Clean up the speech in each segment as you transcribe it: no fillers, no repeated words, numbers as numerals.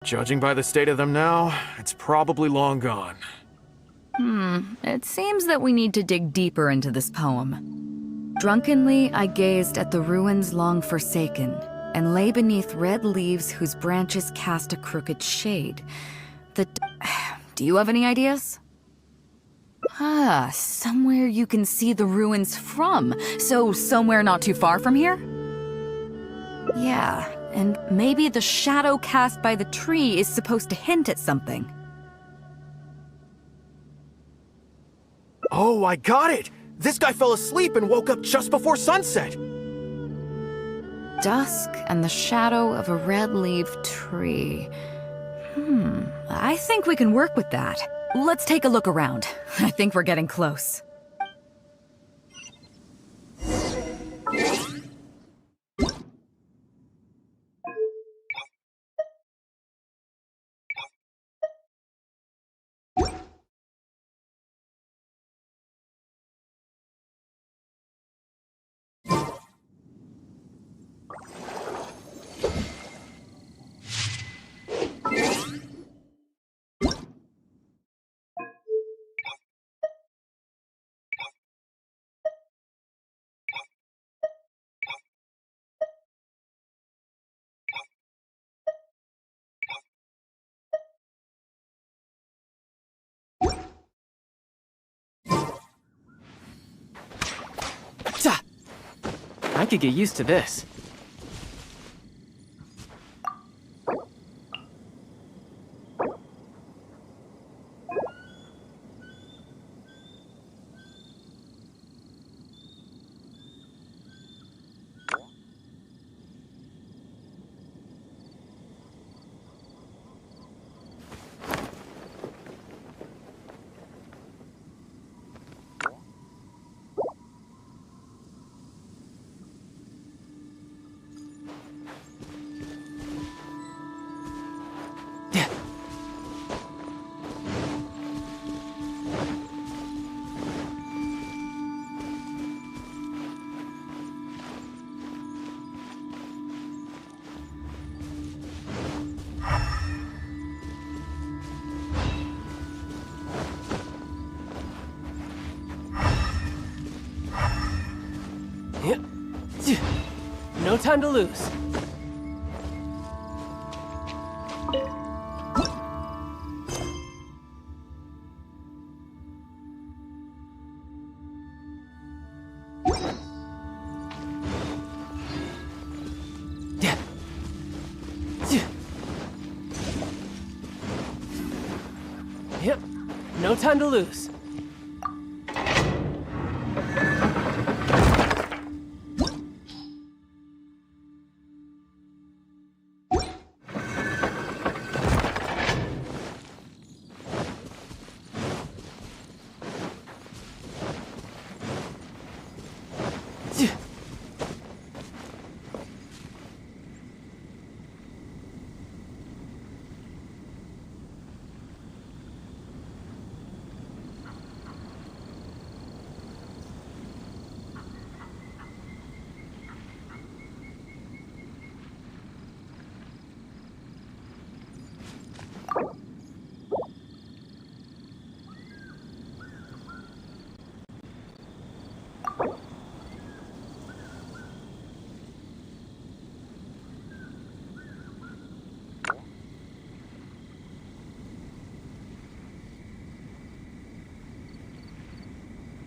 Judging by the state of them now, it's probably long gone. It seems that we need to dig deeper into this poem. Drunkenly, I gazed at the ruins long forsaken, and lay beneath red leaves whose branches cast a crooked shade. Do you have any ideas? Somewhere you can see the ruins from, so somewhere not too far from here? Yeah, and maybe the shadow cast by the tree is supposed to hint at something. Oh, I got it! This guy fell asleep and woke up just before sunset! Dusk and the shadow of a red-leaved tree. I think we can work with that. Let's take a look around. I think we're getting close. I could get used to this. No time to lose. Yep, no time to lose.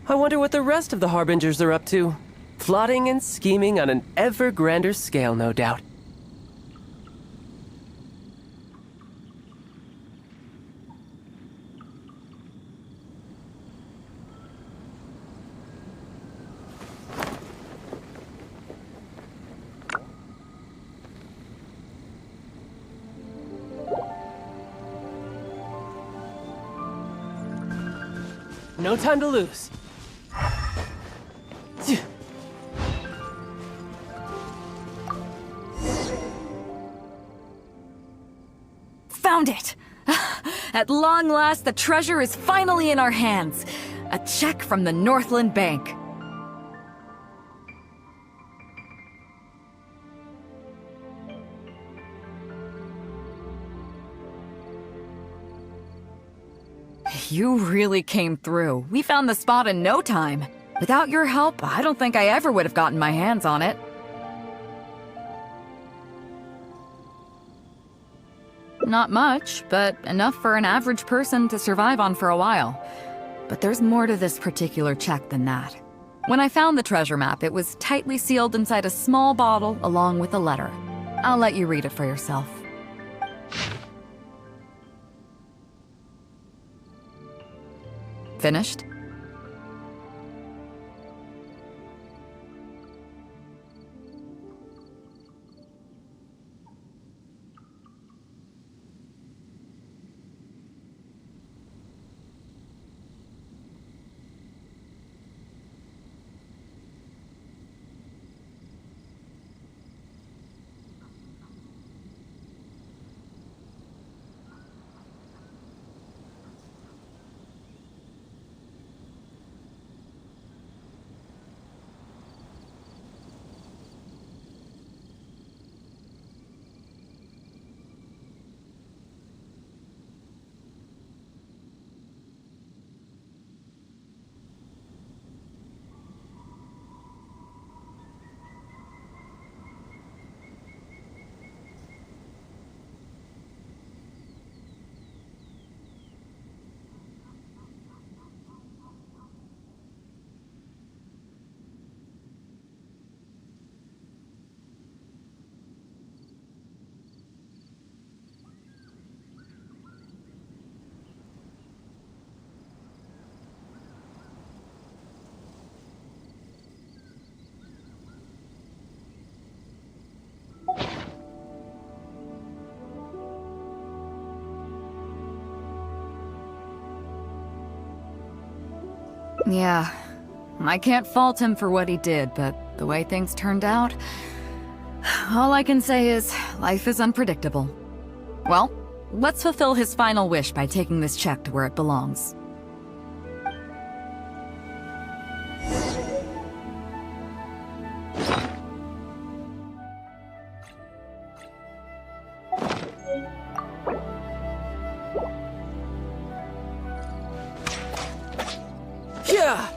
I wonder what the rest of the Harbingers are up to. Plotting and scheming on an ever grander scale, no doubt. No time to lose. Found it! At long last, the treasure is finally in our hands. A check from the Northland Bank. You really came through. We found the spot in no time. Without your help, I don't think I ever would have gotten my hands on it. Not much, but enough for an average person to survive on for a while. But there's more to this particular check than that. When I found the treasure map, it was tightly sealed inside a small bottle along with a letter. I'll let you read it for yourself. Finished? Yeah, I can't fault him for what he did, but the way things turned out, all I can say is life is unpredictable. Well, let's fulfill his final wish by taking this check to where it belongs. Yeah!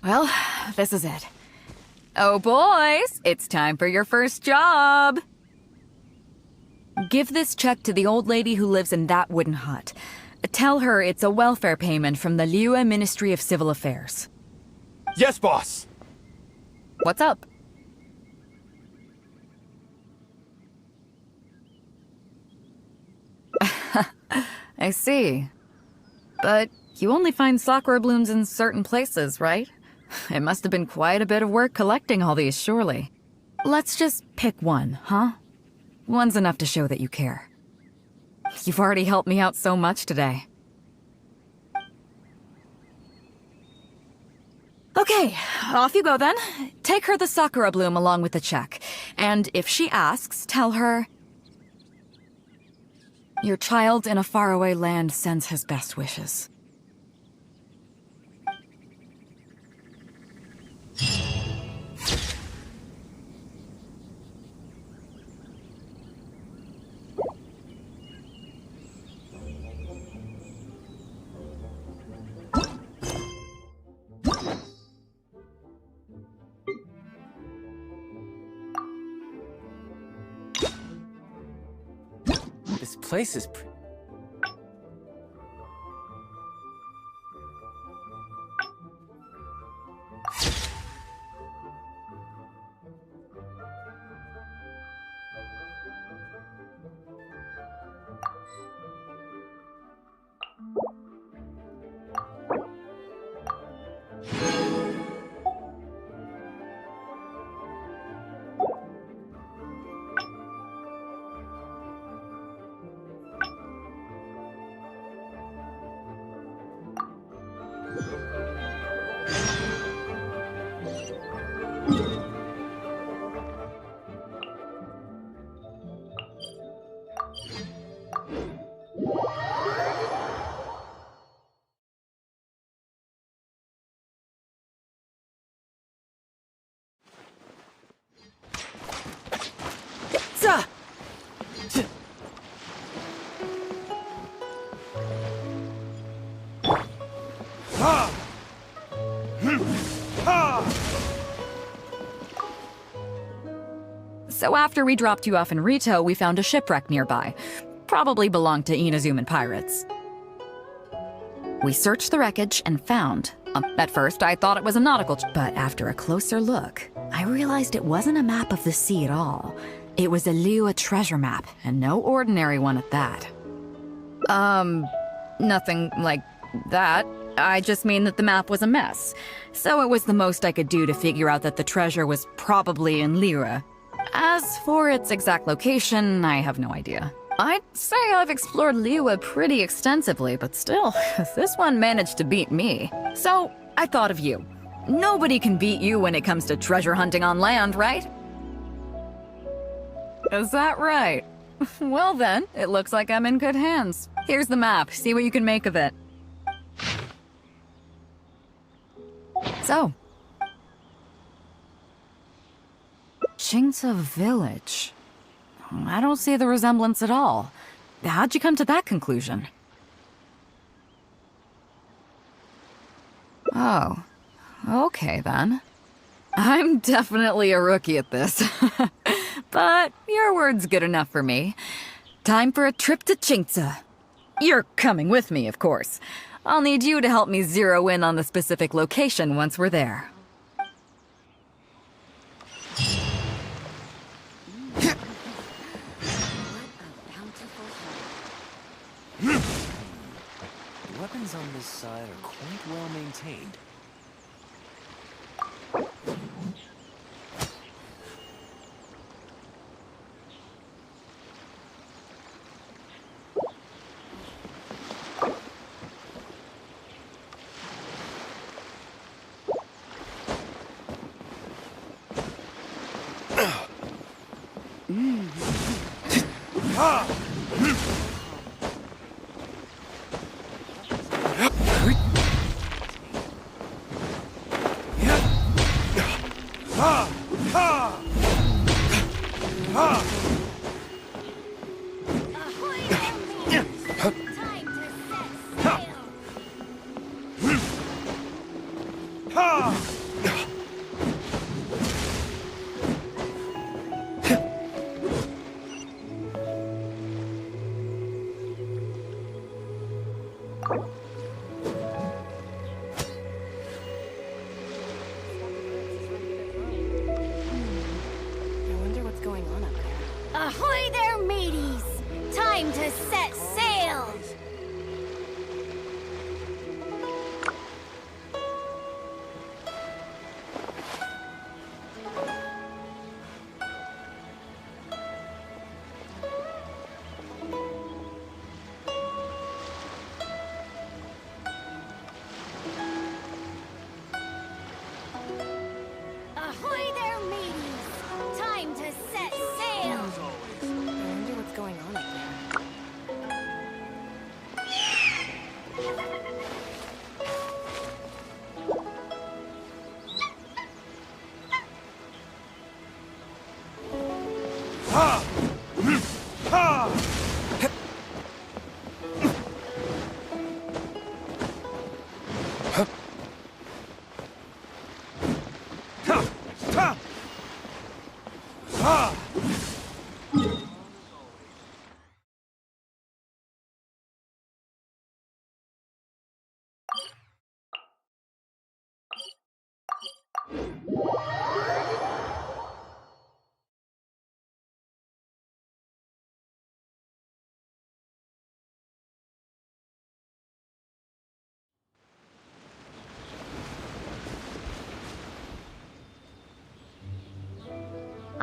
Well, this is it. Oh boys, it's time for your first job! Give this check to the old lady who lives in that wooden hut. Tell her it's a welfare payment from the Liyue Ministry of Civil Affairs. Yes, boss. What's up? I see. But you only find sakura blooms in certain places, right? It must have been quite a bit of work collecting all these, surely. Let's just pick one, huh? One's enough to show that you care. You've already helped me out so much today. Okay, off you go then. Take her the sakura bloom along with the check. And if she asks, tell her... Your child in a faraway land sends his best wishes. This place is So after we dropped you off in Rito, we found a shipwreck nearby. Probably belonged to Inazuman pirates. We searched the wreckage and found... at first, I thought it was a nautical... But after a closer look, I realized it wasn't a map of the sea at all. It was a Liyue treasure map, and no ordinary one at that. Nothing like that. I just mean that the map was a mess. So it was the most I could do to figure out that the treasure was probably in Liyue. As for its exact location, I have no idea. I'd say I've explored Liyue pretty extensively, but still, this one managed to beat me. So, I thought of you. Nobody can beat you when it comes to treasure hunting on land, right? Is that right? Well then, it looks like I'm in good hands. Here's the map, see what you can make of it. So... Qingce Village. I don't see the resemblance at all. How'd you come to that conclusion? Oh, okay then. I'm definitely a rookie at this. But your word's good enough for me. Time for a trip to Qingce. You're coming with me, of course. I'll need you to help me zero in on the specific location once we're there. The weapons on this side are quite well maintained. Ahoy there, mateys! Time to set sail! Ahoy there, mateys! Time to set sail! I wonder what's going on up there.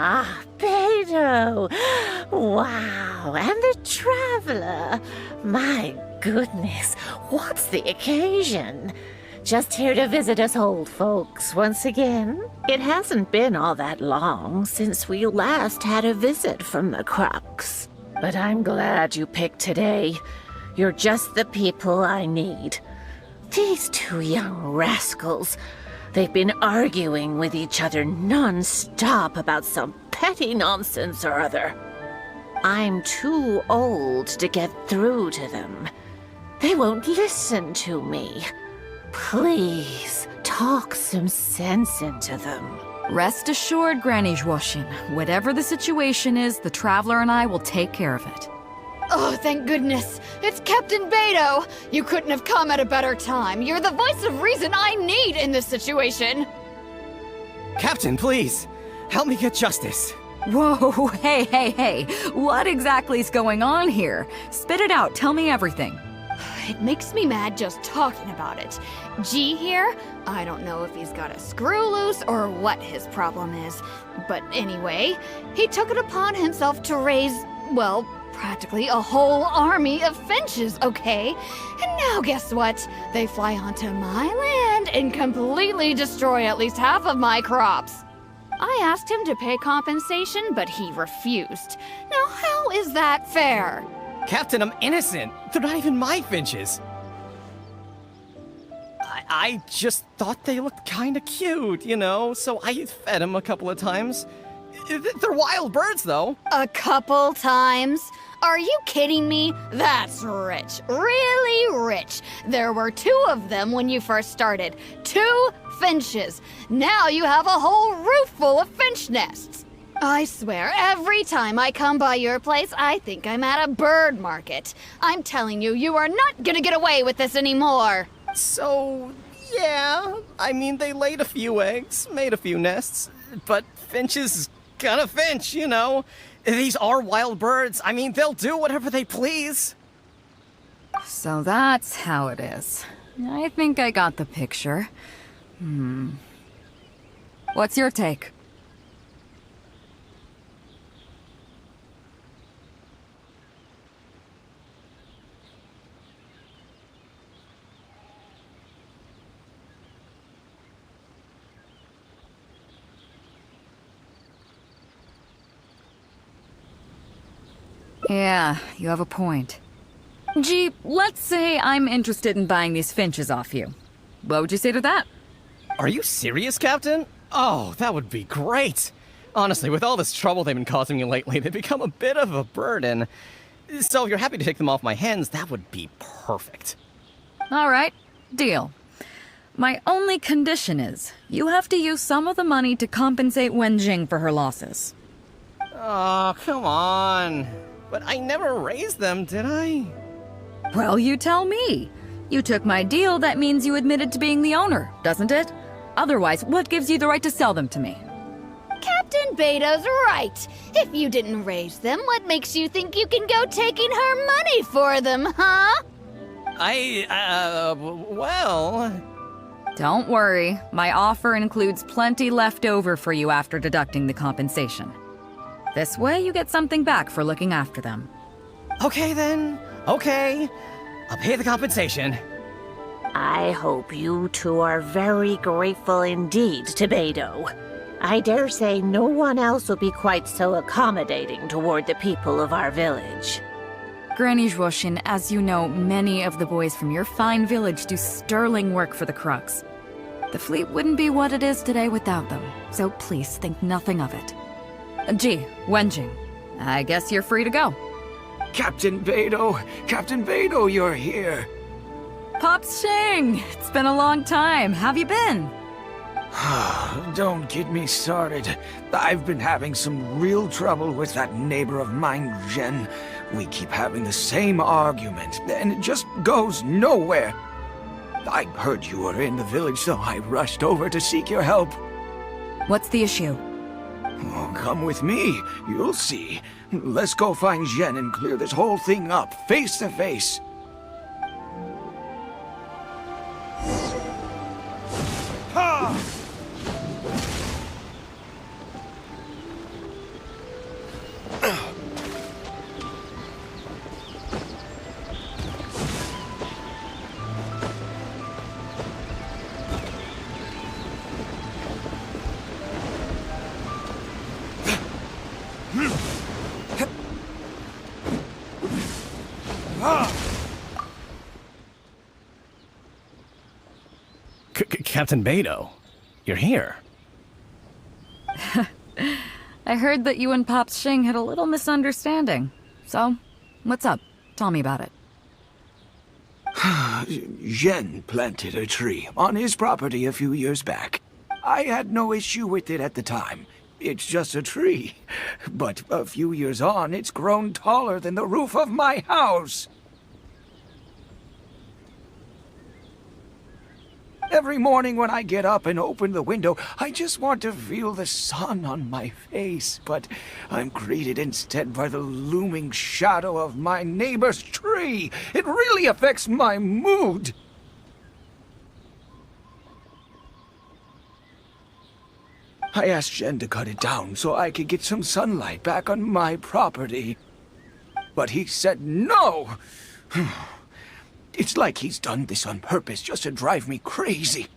Ah, Beto! Wow, and the Traveler! My goodness, what's the occasion? Just here to visit us old folks once again? It hasn't been all that long since we last had a visit from the Crux. But I'm glad you picked today. You're just the people I need. These two young rascals... They've been arguing with each other non-stop about some petty nonsense or other. I'm too old to get through to them. They won't listen to me. Please, talk some sense into them. Rest assured, Granny Zhuoshin, whatever the situation is, the Traveler and I will take care of it. Oh, thank goodness. It's Captain Beto. You couldn't have come at a better time. You're the voice of reason I need in this situation. Captain, please, help me get justice. Whoa, hey. What exactly is going on here? Spit it out, tell me everything. It makes me mad just talking about it. G here, I don't know if he's got a screw loose or what his problem is. But anyway, he took it upon himself to raise, well, practically a whole army of finches, okay? And now guess what? They fly onto my land and completely destroy at least half of my crops. I asked him to pay compensation, but he refused. Now how is that fair? Captain, I'm innocent. They're not even my finches. I just thought they looked kinda cute, you know, so I fed them a couple of times. They're wild birds, though. A couple times? Are you kidding me? That's rich. Really rich. There were 2 of them when you first started. 2 finches. Now you have a whole roof full of finch nests. I swear, every time I come by your place, I think I'm at a bird market. I'm telling you, you are not gonna get away with this anymore. So, yeah, I mean, they laid a few eggs, made a few nests, but finches gonna finch, you know. These are wild birds. I mean, they'll do whatever they please. So that's how it is. I think I got the picture. What's your take? Yeah, you have a point. Gee, let's say I'm interested in buying these finches off you. What would you say to that? Are you serious, Captain? Oh, that would be great. Honestly, with all this trouble they've been causing me lately, they've become a bit of a burden. So if you're happy to take them off my hands, that would be perfect. All right, deal. My only condition is, you have to use some of the money to compensate Wenjing for her losses. Oh, come on. But I never raised them, did I? Well, you tell me. You took my deal, that means you admitted to being the owner, doesn't it? Otherwise, what gives you the right to sell them to me? Captain Beto's right. If you didn't raise them, what makes you think you can go taking her money for them, huh? Well... Don't worry, my offer includes plenty left over for you after deducting the compensation. This way, you get something back for looking after them. Okay then, okay. I'll pay the compensation. I hope you 2 are very grateful indeed to Beto. I dare say no one else will be quite so accommodating toward the people of our village. Granny Zhuoshin, as you know, many of the boys from your fine village do sterling work for the Crux. The fleet wouldn't be what it is today without them, so please think nothing of it. Gee, Wenjing, I guess you're free to go. Captain Beto, you're here. Pops Shing, it's been a long time. How've you been? Don't get me started. I've been having some real trouble with that neighbor of mine, Jen. We keep having the same argument, and it just goes nowhere. I heard you were in the village, so I rushed over to seek your help. What's the issue? Oh, come with me. You'll see. Let's go find Jen and clear this whole thing up, face to face. Captain Beto, you're here. I heard that you and Pops Shing had a little misunderstanding. So, what's up? Tell me about it. Jen planted a tree on his property a few years back. I had no issue with it at the time. It's just a tree. But a few years on, it's grown taller than the roof of my house. Every morning when I get up and open the window, I just want to feel the sun on my face, but I'm greeted instead by the looming shadow of my neighbor's tree. It really affects my mood. I asked Jen to cut it down so I could get some sunlight back on my property. But he said no! It's like he's done this on purpose just to drive me crazy.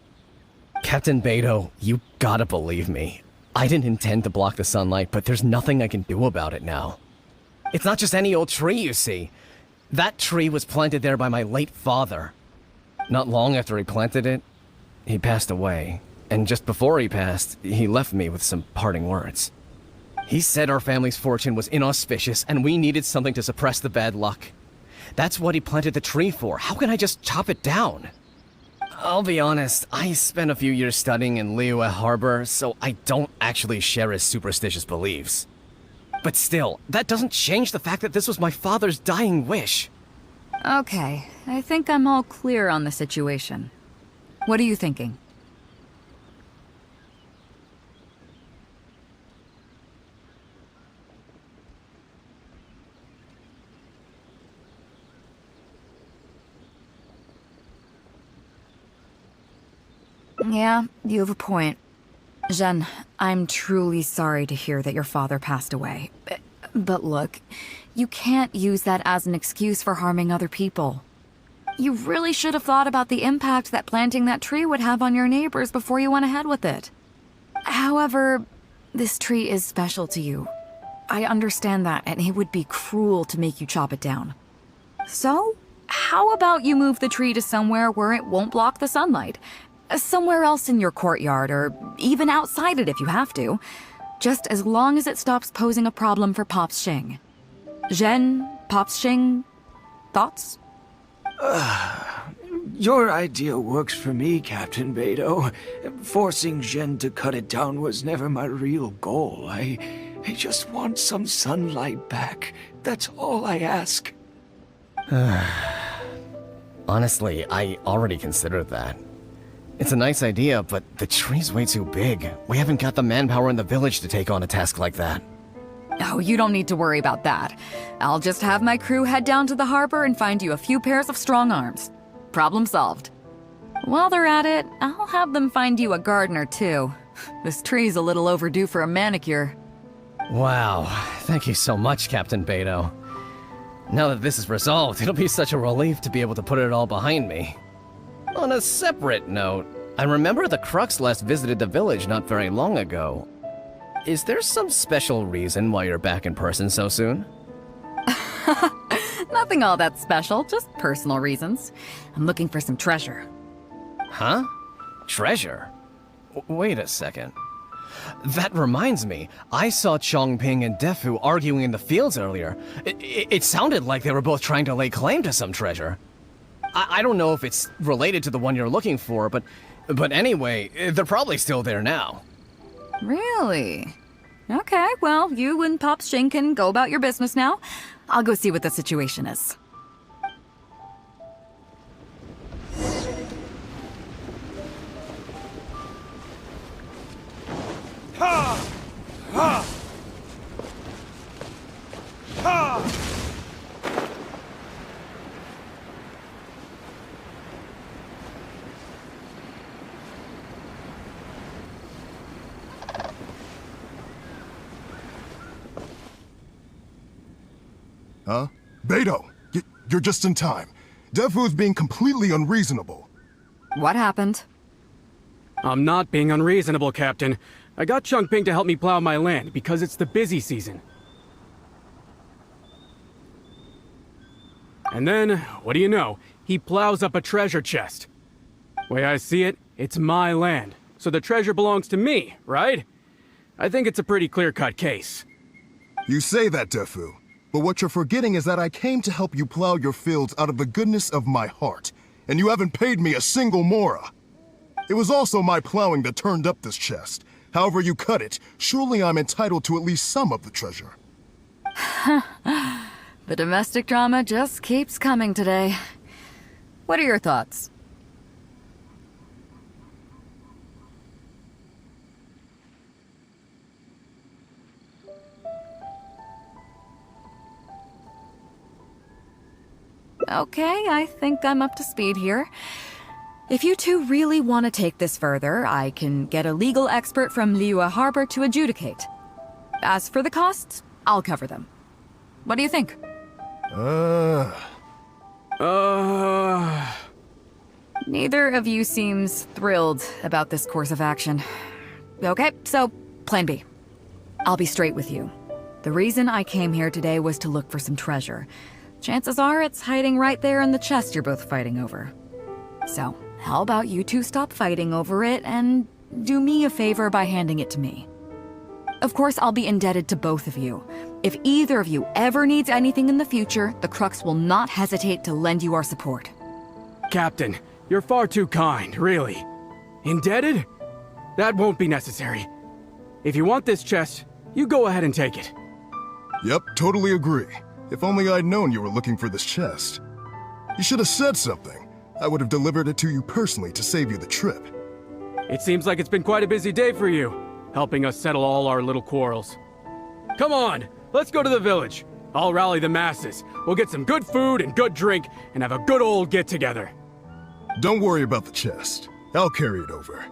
Captain Beto, you gotta believe me. I didn't intend to block the sunlight, but there's nothing I can do about it now. It's not just any old tree, you see. That tree was planted there by my late father. Not long after he planted it, he passed away. And just before he passed, he left me with some parting words. He said our family's fortune was inauspicious and we needed something to suppress the bad luck. That's what he planted the tree for. How can I just chop it down? I'll be honest, I spent a few years studying in Liyue Harbor, so I don't actually share his superstitious beliefs. But still, that doesn't change the fact that this was my father's dying wish. Okay, I think I'm all clear on the situation. What are you thinking? Yeah, you have a point. Jen, I'm truly sorry to hear that your father passed away. But look, you can't use that as an excuse for harming other people. You really should have thought about the impact that planting that tree would have on your neighbors before you went ahead with it. However, this tree is special to you. I understand that, and it would be cruel to make you chop it down. So, how about you move the tree to somewhere where it won't block the sunlight? Somewhere else in your courtyard, or even outside it if you have to. Just as long as it stops posing a problem for Pops Xing. Jen, Pops Xing, thoughts? Your idea works for me, Captain Beto. Forcing Jen to cut it down was never my real goal. I just want some sunlight back. That's all I ask. Honestly, I already considered that. It's a nice idea, but the tree's way too big. We haven't got the manpower in the village to take on a task like that. Oh, you don't need to worry about that. I'll just have my crew head down to the harbor and find you a few pairs of strong arms. Problem solved. While they're at it, I'll have them find you a gardener, too. This tree's a little overdue for a manicure. Wow, thank you so much, Captain Beto. Now that this is resolved, it'll be such a relief to be able to put it all behind me. On a separate note, I remember the Crux last visited the village not very long ago. Is there some special reason why you're back in person so soon? Nothing all that special, just personal reasons. I'm looking for some treasure. Huh? Treasure? Wait a second. That reminds me, I saw Chongping and Defu arguing in the fields earlier. It sounded like they were both trying to lay claim to some treasure. I don't know if it's related to the one you're looking for, but anyway, they're probably still there now. Really? Okay, well, you and Pops Xing can go about your business now. I'll go see what the situation is. Ha! Ha! Ha! Huh? Beto, you're just in time. Defu's being completely unreasonable. What happened? I'm not being unreasonable, Captain. I got Chongping to help me plow my land because it's the busy season. And then, what do you know? He plows up a treasure chest. Way I see it, it's my land, so the treasure belongs to me, right? I think it's a pretty clear-cut case. You say that, Defu, but what you're forgetting is that I came to help you plow your fields out of the goodness of my heart, and you haven't paid me a single mora. It was also my plowing that turned up this chest. However you cut it, surely I'm entitled to at least some of the treasure. The domestic drama just keeps coming today. What are your thoughts? Okay, I think I'm up to speed here. If you two really want to take this further, I can get a legal expert from Liyue Harbor to adjudicate. As for the costs, I'll cover them. What do you think? Neither of you seems thrilled about this course of action. Okay, so plan B. I'll be straight with you. The reason I came here today was to look for some treasure. Chances are it's hiding right there in the chest you're both fighting over. So, how about you two stop fighting over it and do me a favor by handing it to me? Of course, I'll be indebted to both of you. If either of you ever needs anything in the future, the Crux will not hesitate to lend you our support. Captain, you're far too kind, really. Indebted? That won't be necessary. If you want this chest, you go ahead and take it. Yep, totally agree. If only I'd known you were looking for this chest. You should have said something. I would have delivered it to you personally to save you the trip. It seems like it's been quite a busy day for you, helping us settle all our little quarrels. Come on, let's go to the village. I'll rally the masses. We'll get some good food and good drink and have a good old get-together. Don't worry about the chest. I'll carry it over.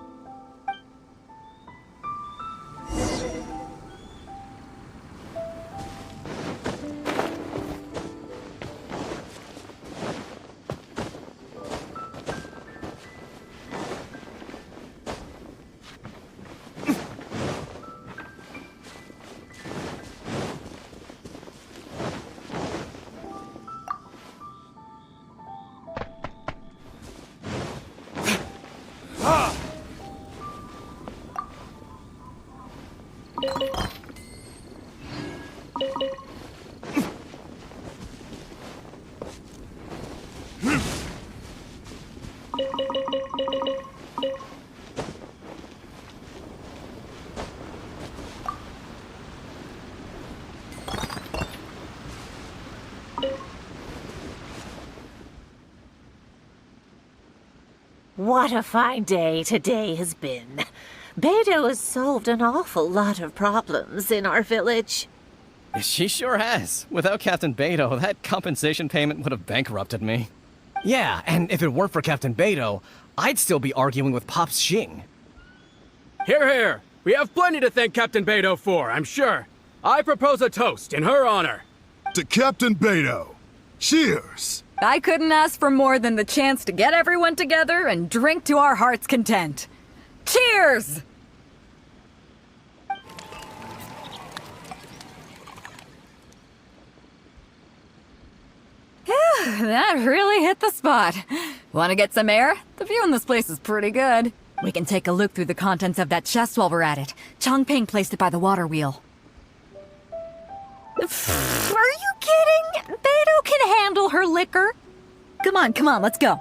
What a fine day today has been. Beto has solved an awful lot of problems in our village. She sure has. Without Captain Beto, that compensation payment would have bankrupted me. Yeah, and if it weren't for Captain Beto, I'd still be arguing with Pops Xing. Hear, hear! We have plenty to thank Captain Beto for, I'm sure. I propose a toast in her honor. To Captain Beto. Cheers! I couldn't ask for more than the chance to get everyone together and drink to our heart's content. Cheers! Phew, that really hit the spot. Want to get some air? The view in this place is pretty good. We can take a look through the contents of that chest while we're at it. Chongping placed it by the water wheel. Are you kidding? Beto can handle her liquor. Come on, let's go.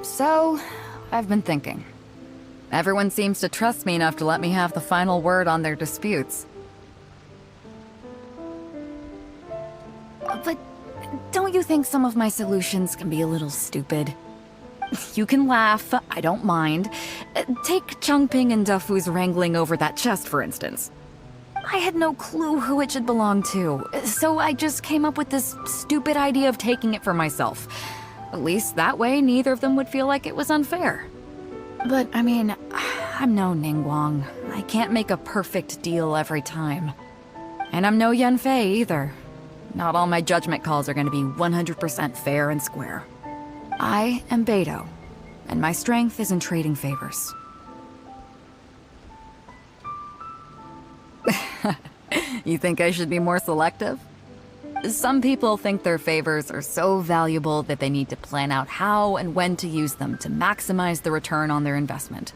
So, I've been thinking. Everyone seems to trust me enough to let me have the final word on their disputes. But don't you think some of my solutions can be a little stupid? You can laugh, I don't mind. Take Chongping and Defu's wrangling over that chest, for instance. I had no clue who it should belong to, so I just came up with this stupid idea of taking it for myself. At least that way, neither of them would feel like it was unfair. But, I mean, I'm no Ningguang. I can't make a perfect deal every time. And I'm no Yanfei either. Not all my judgment calls are going to be 100% fair and square. I am Beto. and my strength is in trading favors. You think I should be more selective? Some people think their favors are so valuable that they need to plan out how and when to use them to maximize the return on their investment.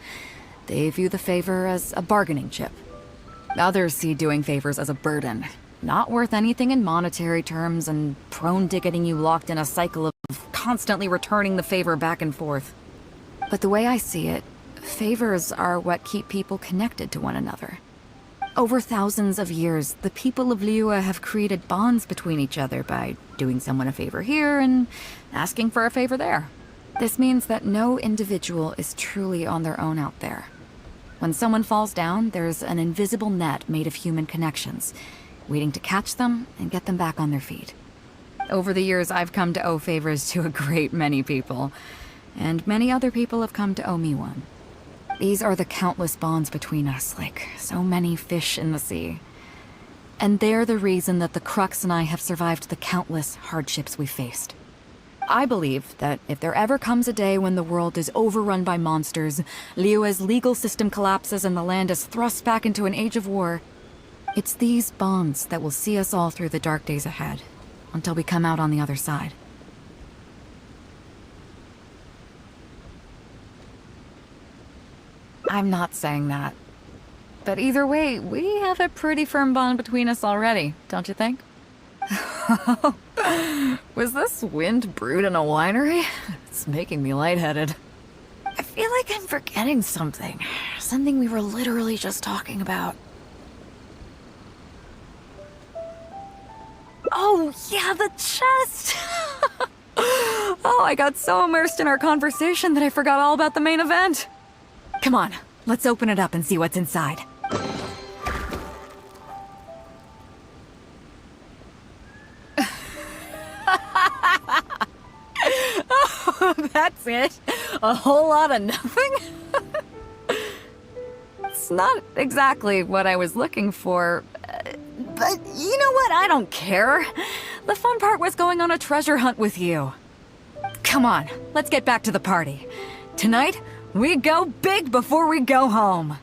They view the favor as a bargaining chip. Others see doing favors as a burden, not worth anything in monetary terms and prone to getting you locked in a cycle of constantly returning the favor back and forth. But the way I see it, favors are what keep people connected to one another. Over thousands of years, the people of Liyue have created bonds between each other by doing someone a favor here and asking for a favor there. This means that no individual is truly on their own out there. When someone falls down, there's an invisible net made of human connections, waiting to catch them and get them back on their feet. Over the years, I've come to owe favors to a great many people, and many other people have come to owe me one. These are the countless bonds between us, like so many fish in the sea. And they're the reason that the Crux and I have survived the countless hardships we've faced. I believe that if there ever comes a day when the world is overrun by monsters, Liyue's legal system collapses and the land is thrust back into an age of war, it's these bonds that will see us all through the dark days ahead, until we come out on the other side. I'm not saying that. But either way, we have a pretty firm bond between us already, don't you think? Was this wind brewed in a winery? It's making me lightheaded. I feel like I'm forgetting something. Something we were literally just talking about. Oh, yeah, the chest! Oh, I got so immersed in our conversation that I forgot all about the main event. Come on, let's open it up and see what's inside. Oh, that's it? A whole lot of nothing? It's not exactly what I was looking for, but you know what? I don't care. The fun part was going on a treasure hunt with you. Come on, let's get back to the party. Tonight, we go big before we go home.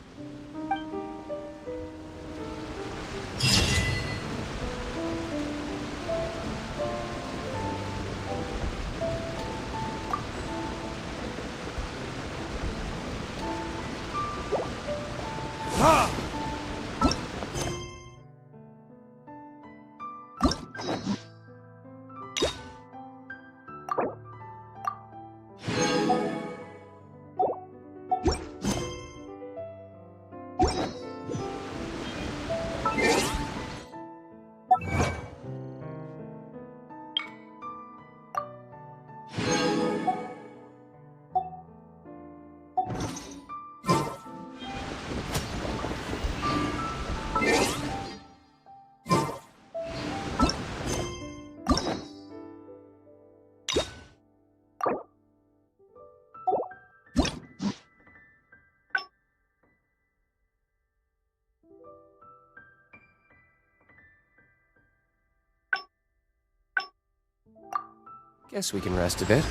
Guess we can rest a bit.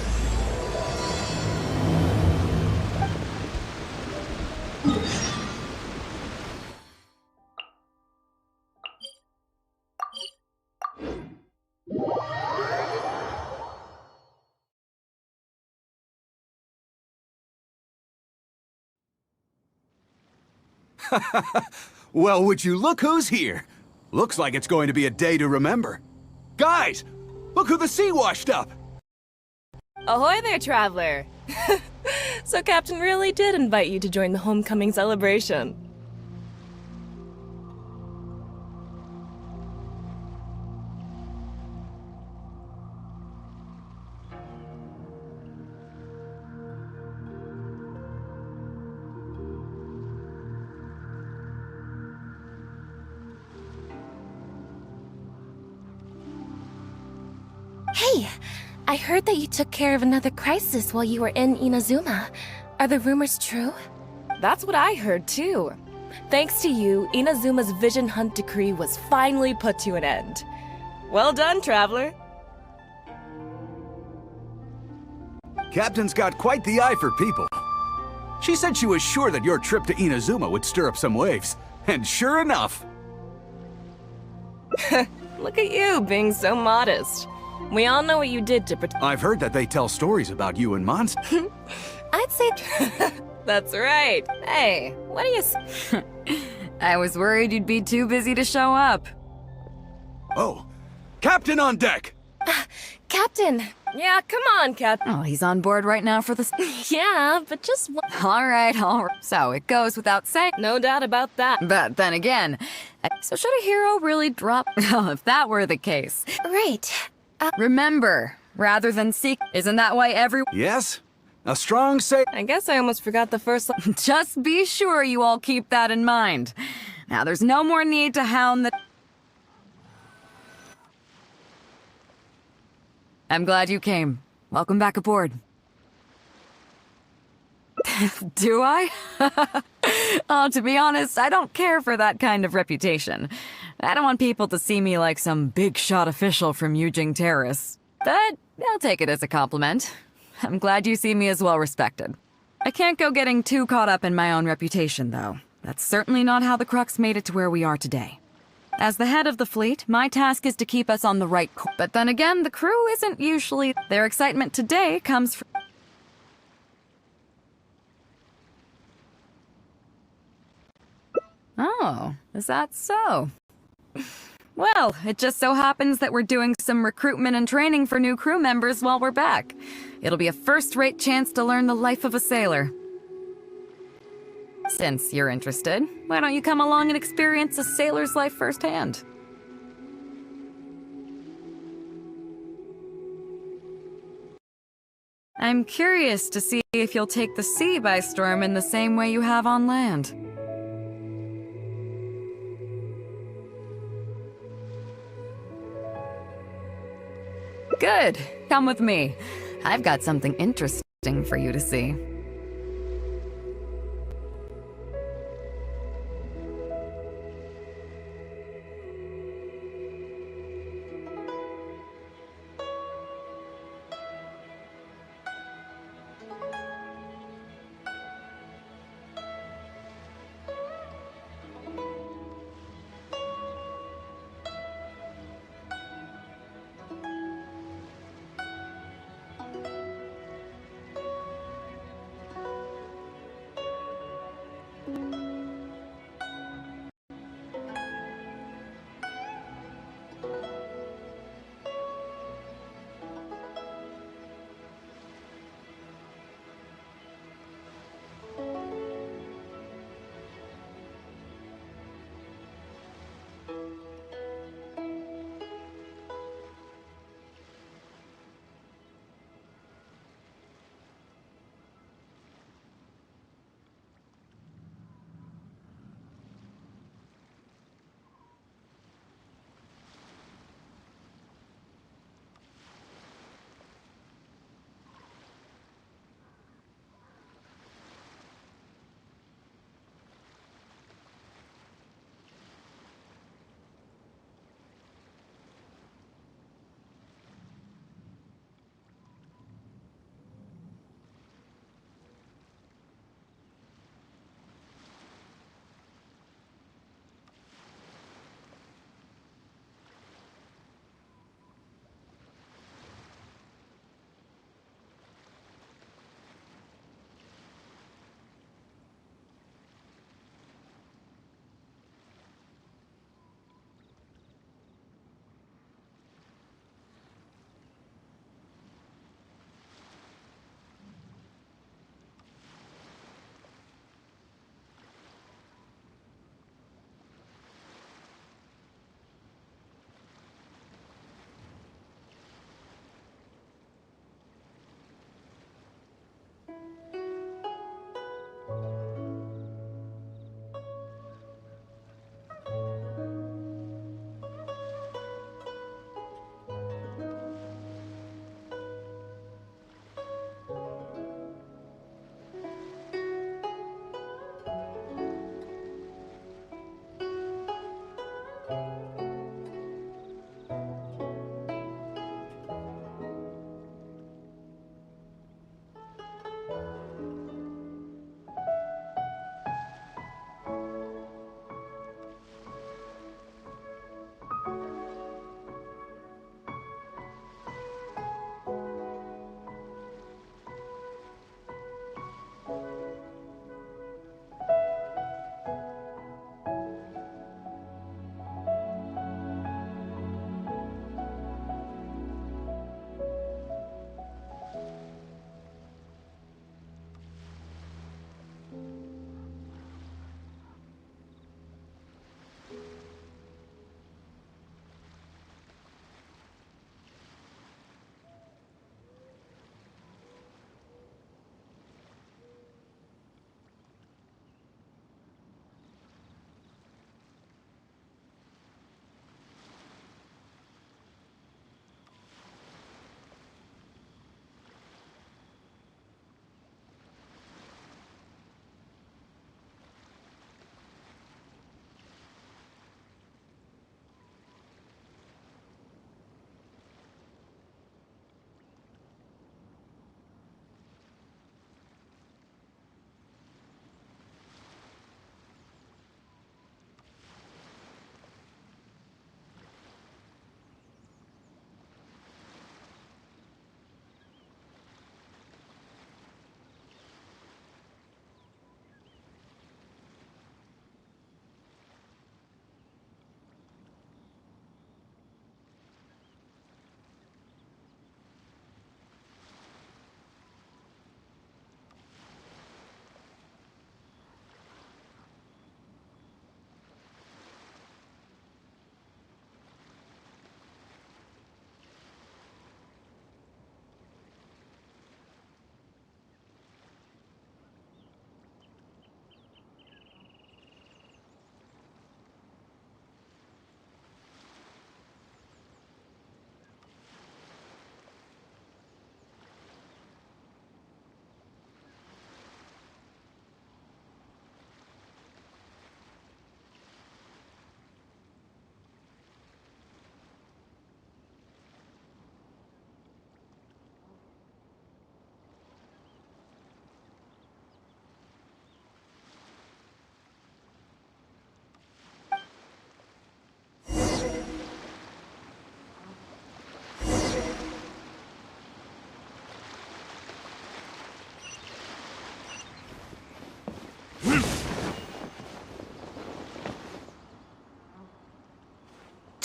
Well, would you look who's here? Looks like it's going to be a day to remember. Guys, look who the sea washed up! Ahoy there, traveler! So Captain really did invite you to join the homecoming celebration. Hey, I heard that you took care of another crisis while you were in Inazuma. Are the rumors true? That's what I heard too. Thanks to you, Inazuma's Vision Hunt decree was finally put to an end. Well done, traveler. Captain's got quite the eye for people. She said she was sure that your trip to Inazuma would stir up some waves. And sure enough... Look at you, being so modest. We all know what you did to protect... I've heard that they tell stories about you and monsters. I'd say... That's right. Hey, what do you... I was worried you'd be too busy to show up. Oh, Captain on deck! Captain! Yeah, come on, Captain. Oh, he's on board right now for this. Yeah, but just... All right. So it goes without saying. No doubt about that. But then again, so should a hero really drop? Well, if that were the case. Right. Remember, rather than seek, isn't that why Yes? A strong say... I guess I almost forgot the first... Just be sure you all keep that in mind. Now, there's no more need to hound the... I'm glad you came. Welcome back aboard. Do I? Oh, to be honest, I don't care for that kind of reputation. I don't want people to see me like some big shot official from Yujing Terrace. But I'll take it as a compliment. I'm glad you see me as well respected. I can't go getting too caught up in my own reputation, though. That's certainly not how the Crux made it to where we are today. As the head of the fleet, my task is to keep us on the right course. But then again, the crew isn't usually... Their excitement today comes from... Oh, is that so? Well, it just so happens that we're doing some recruitment and training for new crew members while we're back. It'll be a first-rate chance to learn the life of a sailor. Since you're interested, why don't you come along and experience a sailor's life firsthand? I'm curious to see if you'll take the sea by storm in the same way you have on land. Good. Come with me. I've got something interesting for you to see.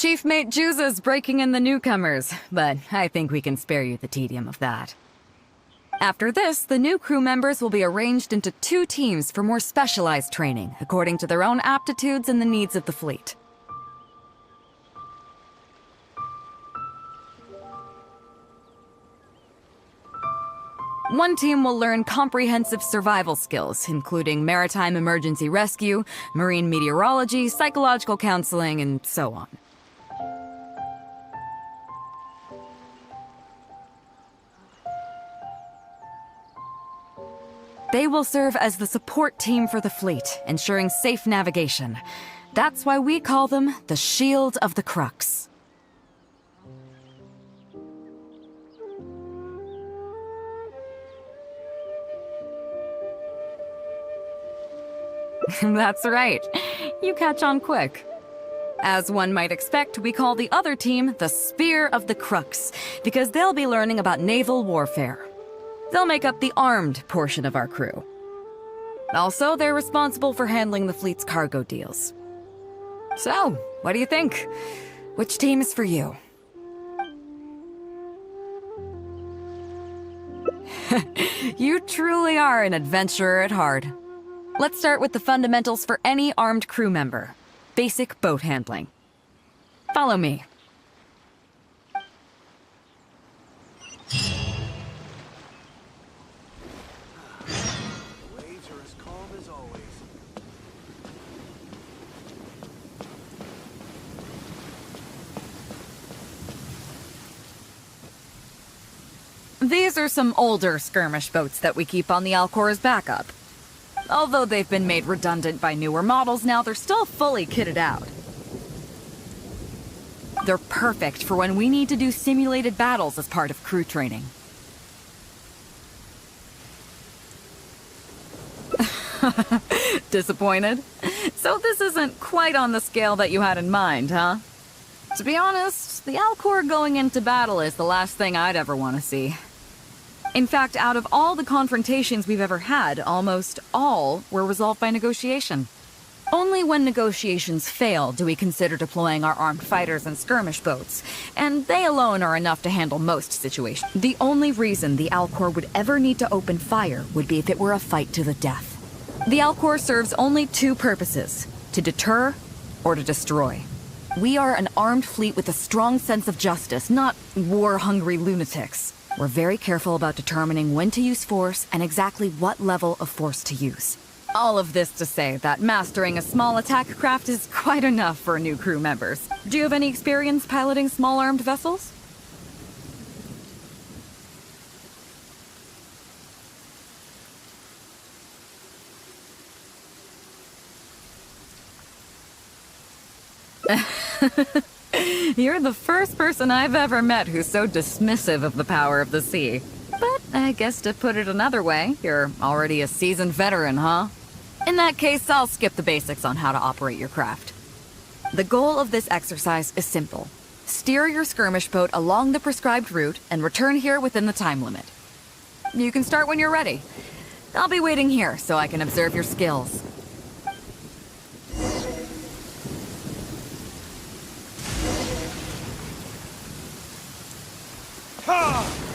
Chief Mate Juza's breaking in the newcomers, but I think we can spare you the tedium of that. After this, the new crew members will be arranged into 2 teams for more specialized training, according to their own aptitudes and the needs of the fleet. One team will learn comprehensive survival skills, including maritime emergency rescue, marine meteorology, psychological counseling, and so on. They will serve as the support team for the fleet, ensuring safe navigation. That's why we call them the Shield of the Crux. That's right. You catch on quick. As one might expect, we call the other team the Spear of the Crux, because they'll be learning about naval warfare. They'll make up the armed portion of our crew. Also, they're responsible for handling the fleet's cargo deals. So, what do you think? Which team is for you? You truly are an adventurer at heart. Let's start with the fundamentals for any armed crew member. Basic boat handling. Follow me. Waves are as calm as always. These are some older skirmish boats that we keep on the Alcor as backup. Although they've been made redundant by newer models now, they're still fully kitted out. They're perfect for when we need to do simulated battles as part of crew training. Disappointed? So this isn't quite on the scale that you had in mind, huh? To be honest, the Alcor going into battle is the last thing I'd ever want to see. In fact, out of all the confrontations we've ever had, almost all were resolved by negotiation. Only when negotiations fail do we consider deploying our armed fighters and skirmish boats, and they alone are enough to handle most situations. The only reason the Alcor would ever need to open fire would be if it were a fight to the death. The Alcor serves only 2 purposes: to deter or to destroy. We are an armed fleet with a strong sense of justice, not war-hungry lunatics. We're very careful about determining when to use force and exactly what level of force to use. All of this to say that mastering a small attack craft is quite enough for new crew members. Do you have any experience piloting small armed vessels? You're the first person I've ever met who's so dismissive of the power of the sea. But I guess to put it another way, you're already a seasoned veteran, huh? In that case, I'll skip the basics on how to operate your craft. The goal of this exercise is simple. Steer your skirmish boat along the prescribed route and return here within the time limit. You can start when you're ready. I'll be waiting here so I can observe your skills. Ha!